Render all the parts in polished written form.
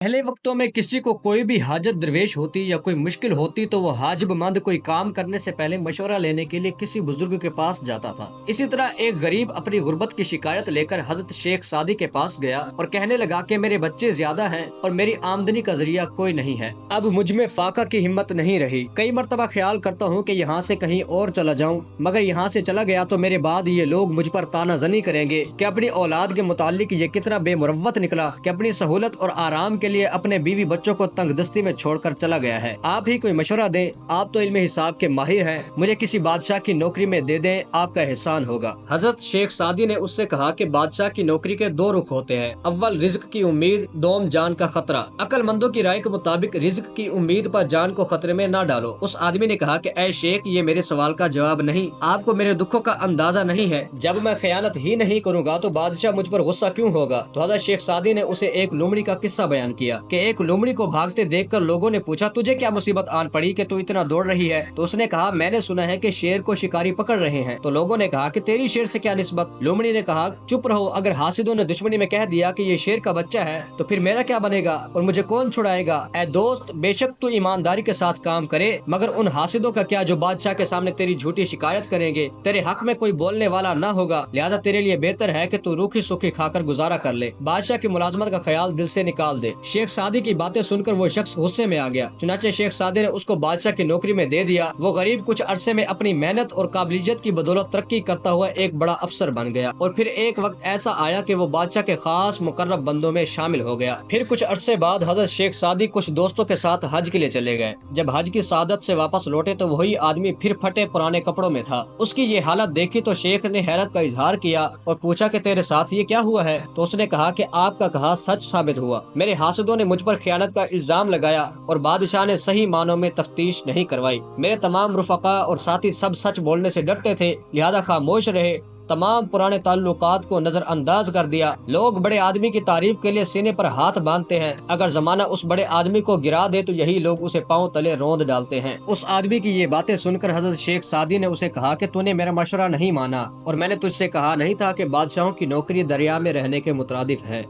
पहले वक्तों में किसी को कोई भी हाजत दरवेश होती या कोई मुश्किल होती तो वो हाजतमंद कोई काम करने से पहले मशवरा लेने के लिए किसी बुजुर्ग के पास जाता था। इसी तरह एक गरीब अपनी गुर्बत की शिकायत लेकर हजरत शेख सादी के पास गया और कहने लगा कि मेरे बच्चे ज्यादा हैं और मेरी आमदनी का जरिया कोई नहीं है। अब मुझ में फाका की हिम्मत नहीं रही। कई मरतबा ख्याल करता हूँ कि यहाँ से कहीं और चला जाऊँ, मगर यहाँ से चला गया तो मेरे बाद ये लोग मुझ पर तानाजनी करेंगे कि अपनी औलाद के मुतालिक ये कितना बेमुरव्वत निकला कि अपनी सहूलत और आराम के लिए अपने बीवी बच्चों को तंग दस्ती में छोड़कर चला गया है। आप ही कोई मशवरा दें, आप तो इल्मे हिसाब के माहिर हैं, मुझे किसी बादशाह की नौकरी में दे दें, आपका एहसान होगा। हजरत शेख सादी ने उससे कहा कि बादशाह की नौकरी के दो रुख होते हैं, अव्वल रिज्क की उम्मीद, दोम जान का खतरा। अक्लमंदों की राय के मुताबिक रिज्क की उम्मीद पर जान को खतरे में न डालो। उस आदमी ने कहा कि ऐ शेख, ये मेरे सवाल का जवाब नहीं, आपको मेरे दुखों का अंदाजा नहीं है। जब मैं खयानत ही नहीं करूंगा तो बादशाह मुझ पर गुस्सा क्यों होगा। तो हजरत शेख सादी ने उसे एक लोमड़ी का किस्सा बयान किया कि एक लोमड़ी को भागते देखकर लोगों ने पूछा, तुझे क्या मुसीबत आन पड़ी कि तू इतना दौड़ रही है। तो उसने कहा, मैंने सुना है कि शेर को शिकारी पकड़ रहे हैं। तो लोगों ने कहा कि तेरी शेर से क्या निस्बत। लोमड़ी ने कहा, चुप रहो, अगर हासिदों ने दुश्मनी में कह दिया कि ये शेर का बच्चा है तो फिर मेरा क्या बनेगा और मुझे कौन छुड़ाएगा। ऐ दोस्त, बेशक तू ईमानदारी के साथ काम करे, मगर उन हासिदों का क्या जो बादशाह के सामने तेरी झूठी शिकायत करेंगे। तेरे हक में कोई बोलने वाला न होगा, लिहाजा तेरे लिए बेहतर है कि तू रूखी सूखी खाकर गुजारा कर ले। बादशाह की मुलाजमत का ख्याल दिल से निकाल दे। शेख सादी की बातें सुनकर वो शख्स गुस्से में आ गया। चुनाचे शेख सादी ने उसको बादशाह की नौकरी में दे दिया। वो गरीब कुछ अरसे में अपनी मेहनत और काबिलियत की बदौलत तरक्की करता हुआ एक बड़ा अफसर बन गया। और फिर एक वक्त ऐसा आया कि वो बादशाह के खास मुकर्रब बंदों में शामिल हो गया। फिर कुछ अरसे बाद हजरत शेख सादी कुछ दोस्तों के साथ हज के लिए चले गए। जब हज की सादत से वापस लौटे तो वही आदमी फिर फटे पुराने कपड़ों में था। उसकी ये हालत देखी तो शेख ने हैरत का इजहार किया और पूछा कि तेरे साथ ये क्या हुआ है। तो उसने कहा कि आपका कहा सच साबित हुआ। मेरे हासिदों ने मुझ पर खयानत का इल्जाम लगाया और बादशाह ने सही मानों में तफ्तीश नहीं करवाई। मेरे तमाम रुफका और साथी सब सच बोलने से डरते थे, लिहाजा खामोश रहे। तमाम पुराने ताल्लुकात को नजरअंदाज कर दिया। लोग बड़े आदमी की तारीफ के लिए सीने पर हाथ बांधते हैं, अगर जमाना उस बड़े आदमी को गिरा दे तो यही लोग उसे पांव तले रौंद डालते हैं। उस आदमी की ये बातें सुनकर हजरत शेख सादी ने उसे कहा कि तूने मेरा मशवरा नहीं माना और मैंने तुझसे कहा नहीं था कि बादशाहों की नौकरी दरिया में रहने के मुतरादिफ है।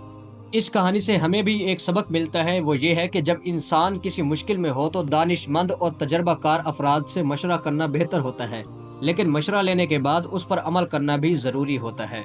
इस कहानी से हमें भी एक सबक मिलता है, वो ये है कि जब इंसान किसी मुश्किल में हो तो दानिशमंद और तजर्बाकार अफराद से मशवरा करना बेहतर होता है, लेकिन मशवरा लेने के बाद उस पर अमल करना भी जरूरी होता है।